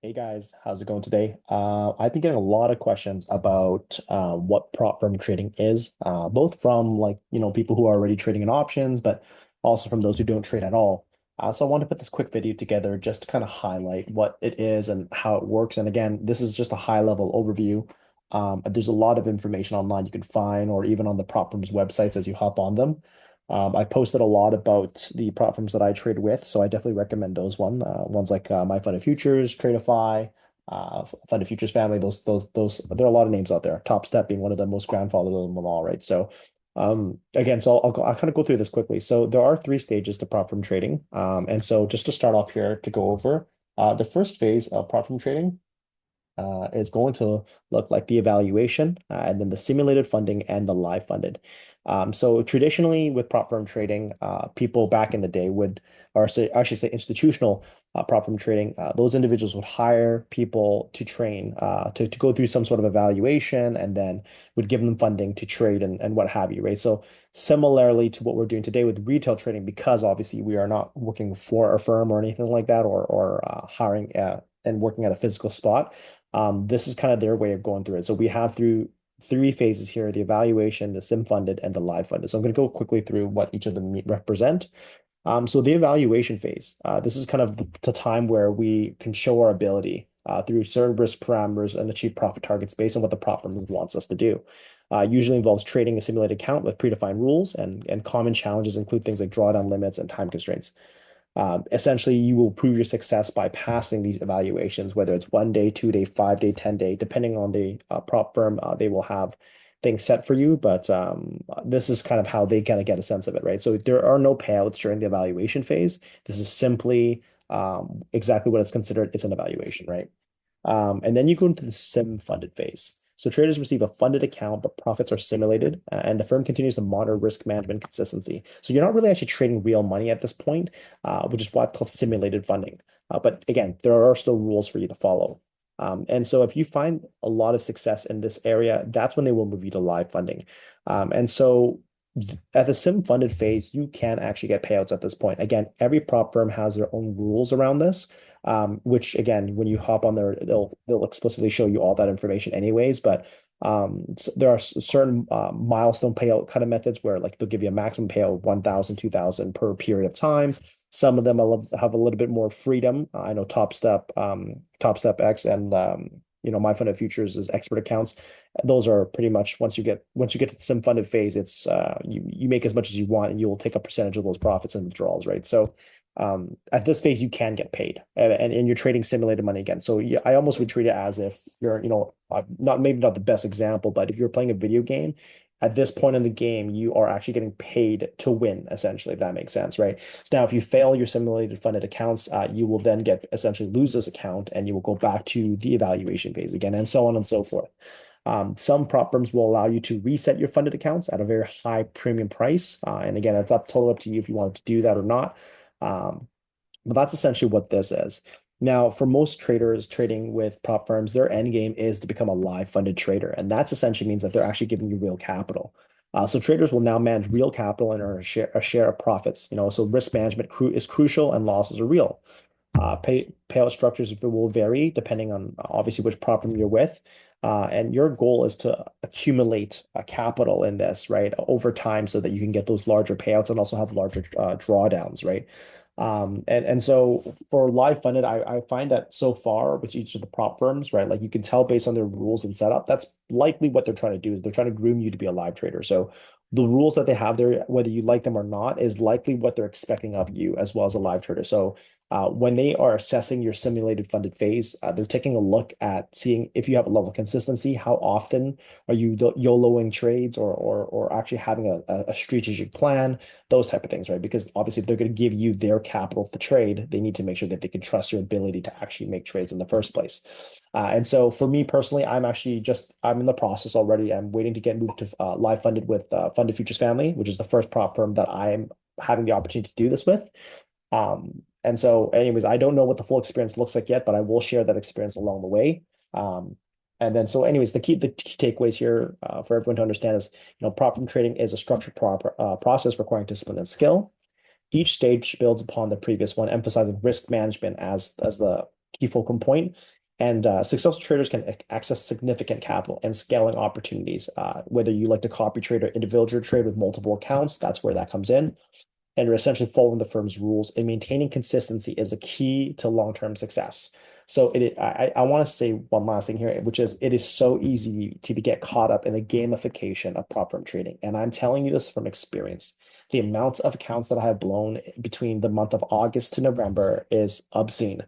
Hey guys, how's it going today? I've been getting a lot of questions about what prop firm trading is, both from people who are already trading in options, but also from those who don't trade at all. So I want to put this quick video together just to kind of highlight what it is and how it works. And again, this is just a high level overview. There's a lot of information online you can find, or even on the prop firms' websites as you hop on them. I posted a lot about the platforms that I trade with, so I definitely recommend those ones like My Fund Futures, Tradeify, Fund Futures Family. Those. There are a lot of names out there. Top Step being one of the most grandfathered of them all, right? So, again, I'll kind of go through this quickly. So there are three stages to prop firm trading, and so just to start off here to go over, the first phase of prop firm trading is going to look like the evaluation and then the simulated funding and the live funded. So traditionally with prop firm trading, people back in the day would, or say, I should say institutional prop firm trading, those individuals would hire people to train, to go through some sort of evaluation and then would give them funding to trade and what have you, right? So similarly to what we're doing today with retail trading, because obviously we are not working for a firm or anything like that, or hiring and working at a physical spot. This is kind of their way of going through it. So we have through three phases here, the evaluation, the sim funded, and the live funded. So I'm going to go quickly through what each of them represent. So the evaluation phase, this is kind of the time where we can show our ability through certain risk parameters and achieve profit targets based on what the prop firm wants us to do. Usually involves trading a simulated account with predefined rules, and common challenges include things like drawdown limits and time constraints. Essentially, you will prove your success by passing these evaluations, whether it's 1 day, 2 day, 5 day, 10 day, depending on the prop firm. They will have things set for you, but this is kind of how they kind of get a sense of it, right? So there are no payouts during the evaluation phase. This is simply exactly what it's considered. It's an evaluation, right? And then you go into the sim funded phase. So traders receive a funded account, but profits are simulated, and the firm continues to monitor risk management consistency. So you're not really actually trading real money at this point, which is what's called simulated funding. But again, there are still rules for you to follow. And so if you find a lot of success in this area, that's when they will move you to live funding. And so at the sim funded phase, you can actually get payouts at this point. Again, every prop firm has their own rules around this, which again, when you hop on there, they'll explicitly show you all that information anyways. But there are certain milestone payout kind of methods where like they'll give you a maximum payout of 1,000, 2,000 per period of time. Some of them have a little bit more freedom. I know Top Step X, and My Fund Futures is expert accounts. Those are pretty much once you get to the sim funded phase, it's you make as much as you want and you will take a percentage of those profits and withdrawals, right? So at this phase you can get paid, and you're trading simulated money again. So yeah, I almost would treat it as if you're, not maybe not the best example, but if you're playing a video game, at this point in the game, you are actually getting paid to win, essentially, if that makes sense, right? So now, if you fail your simulated funded accounts, you will then get essentially lose this account and you will go back to the evaluation phase again, and so on and so forth. Some prop firms will allow you to reset your funded accounts at a very high premium price. And again, it's totally up to you if you want to do that or not. Um, but that's essentially what this is. Now, for most traders trading with prop firms, their end game is to become a live funded trader. And that's essentially means that they're actually giving you real capital. So traders will now manage real capital and earn a share of profits. So risk management is crucial and losses are real. Payout structures will vary depending on obviously which prop firm you're with. And your goal is to accumulate capital in this, right, over time so that you can get those larger payouts and also have larger drawdowns, right? And so for live funded, I find that so far with each of the prop firms, right, like you can tell based on their rules and setup, that's likely what they're trying to do is they're trying to groom you to be a live trader. So the rules that they have there, whether you like them or not, is likely what they're expecting of you as well as a live trader. So when they are assessing your simulated funded phase, they're taking a look at seeing if you have a level of consistency, how often are you YOLOing trades or actually having a strategic plan, those type of things, right? Because obviously if they're going to give you their capital to trade, they need to make sure that they can trust your ability to actually make trades in the first place. And so for me personally, I'm in the process already. I'm waiting to get moved to live funded with Funded Futures Family, which is the first prop firm that I'm having the opportunity to do this with. And so anyways, I don't know what the full experience looks like yet, but I will share that experience along the way. And then so anyways, the key takeaways here for everyone to understand is, prop firm trading is a structured process requiring discipline and skill. Each stage builds upon the previous one, emphasizing risk management as the key fulcrum point. And successful traders can access significant capital and scaling opportunities. Whether you like to copy trade or individual trade with multiple accounts, that's where that comes in. And you're essentially following the firm's rules, and maintaining consistency is a key to long-term success. So I want to say one last thing here, which is it is so easy to get caught up in the gamification of prop firm trading. And I'm telling you this from experience. The amount of accounts that I have blown between the month of August to November is obscene.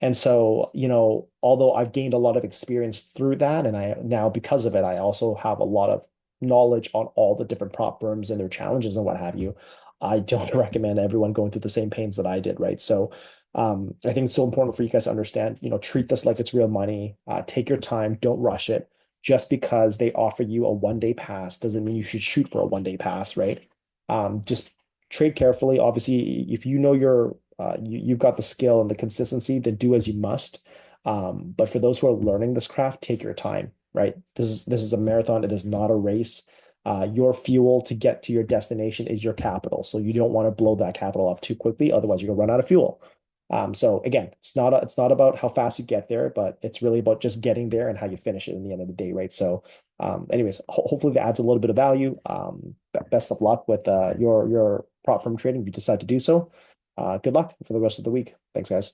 And so, although I've gained a lot of experience through that, and I now, because of it, I also have a lot of knowledge on all the different prop firms and their challenges and what have you. I don't recommend everyone going through the same pains that I did, right? So I think it's so important for you guys to understand, treat this like it's real money. Take your time, don't rush it. Just because they offer you a 1 day pass doesn't mean you should shoot for a 1 day pass, right? Just trade carefully. Obviously, if you know you've got the skill and the consistency, then do as you must. But for those who are learning this craft, take your time, right? This is a marathon. It is not a race. Your fuel to get to your destination is your capital. So you don't want to blow that capital up too quickly. Otherwise, you're gonna run out of fuel. So again, it's not about how fast you get there, but it's really about just getting there and how you finish it in the end of the day, right? So, anyways, hopefully that adds a little bit of value. Best of luck with your prop firm trading if you decide to do so. Good luck for the rest of the week. Thanks, guys.